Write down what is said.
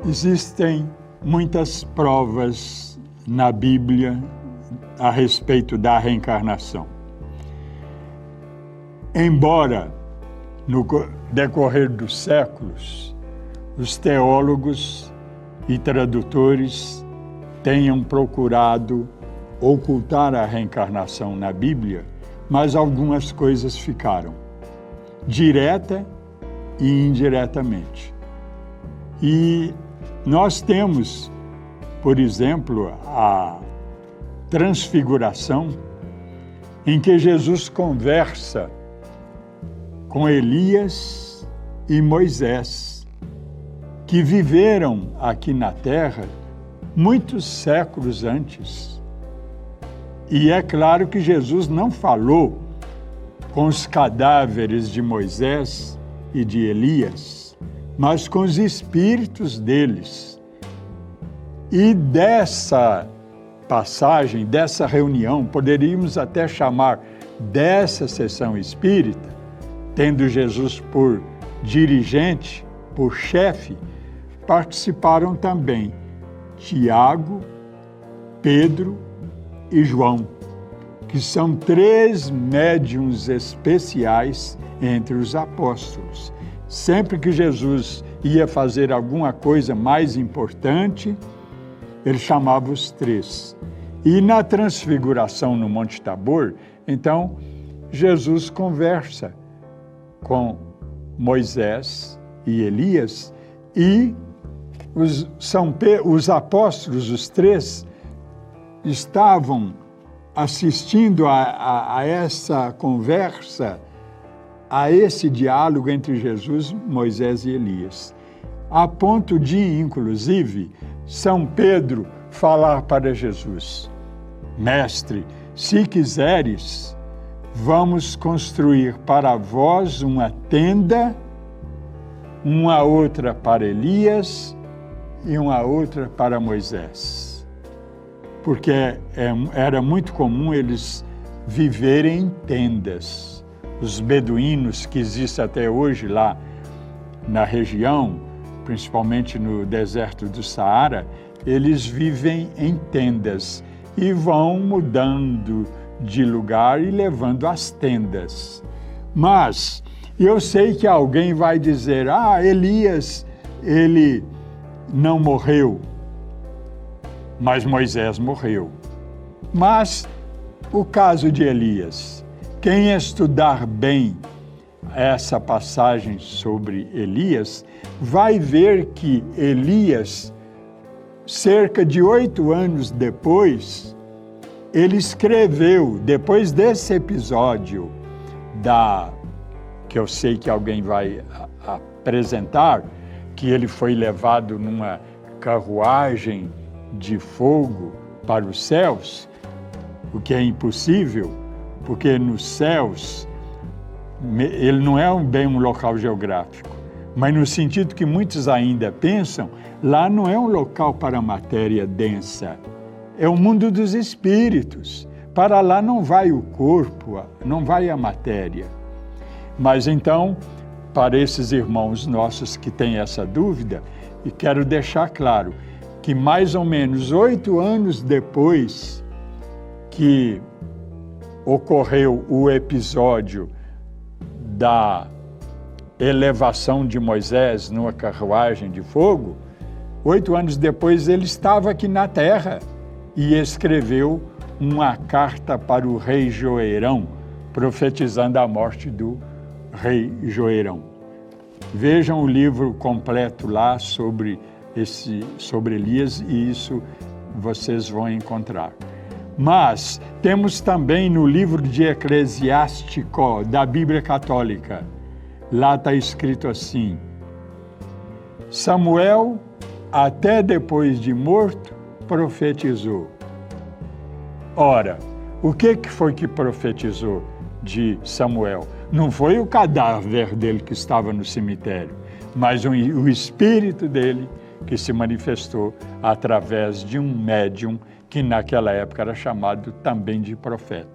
Existem muitas provas na Bíblia a respeito da reencarnação. Embora, no decorrer dos séculos, os teólogos e tradutores tenham procurado ocultar a reencarnação na Bíblia, mas algumas coisas ficaram, direta e indiretamente. E nós temos, por exemplo, a transfiguração, em que Jesus conversa com Elias e Moisés, que viveram aqui na Terra muitos séculos antes. E é claro que Jesus não falou com os cadáveres de Moisés e de Elias, mas com os espíritos deles. E dessa passagem, dessa reunião, poderíamos até chamar dessa sessão espírita, tendo Jesus por dirigente, por chefe, participaram também Tiago, Pedro e João, que são 3 médiuns especiais entre os apóstolos. Sempre que Jesus ia fazer alguma coisa mais importante, ele chamava os 3. E na transfiguração no Monte Tabor, então, Jesus conversa com Moisés e Elias e os apóstolos, os 3, estavam assistindo a essa conversa, a esse diálogo entre Jesus, Moisés e Elias, a ponto de, inclusive, São Pedro falar para Jesus: Mestre, se quiseres, vamos construir para vós uma tenda, uma outra para Elias e uma outra para Moisés. Porque era muito comum eles viverem em tendas. Os beduínos que existem até hoje lá na região, principalmente no deserto do Saara, eles vivem em tendas e vão mudando de lugar e levando as tendas. Mas eu sei que alguém vai dizer: Elias, ele não morreu, mas Moisés morreu. Mas o caso de Elias, quem estudar bem essa passagem sobre Elias, vai ver que Elias, cerca de 8 anos depois, ele escreveu, depois desse episódio que eu sei que alguém vai apresentar, que ele foi levado numa carruagem de fogo para os céus, o que é impossível, porque nos céus ele não é bem um local geográfico, mas no sentido que muitos ainda pensam, lá não é um local para matéria densa, é o mundo dos espíritos. Para lá não vai o corpo, não vai a matéria. Mas então, para esses irmãos nossos que têm essa dúvida, e quero deixar claro que mais ou menos 8 anos depois que ocorreu o episódio da elevação de Moisés numa carruagem de fogo, 8 anos depois ele estava aqui na Terra e escreveu uma carta para o rei Joeirão, profetizando a morte do rei Joeirão. Vejam o livro completo lá sobre Elias e isso vocês vão encontrar. Mas temos também no livro de Eclesiástico da Bíblia Católica, lá está escrito assim: Samuel, até depois de morto, profetizou. Ora, o que foi que profetizou de Samuel? Não foi o cadáver dele que estava no cemitério, mas o espírito dele que se manifestou através de um médium que naquela época era chamado também de profeta.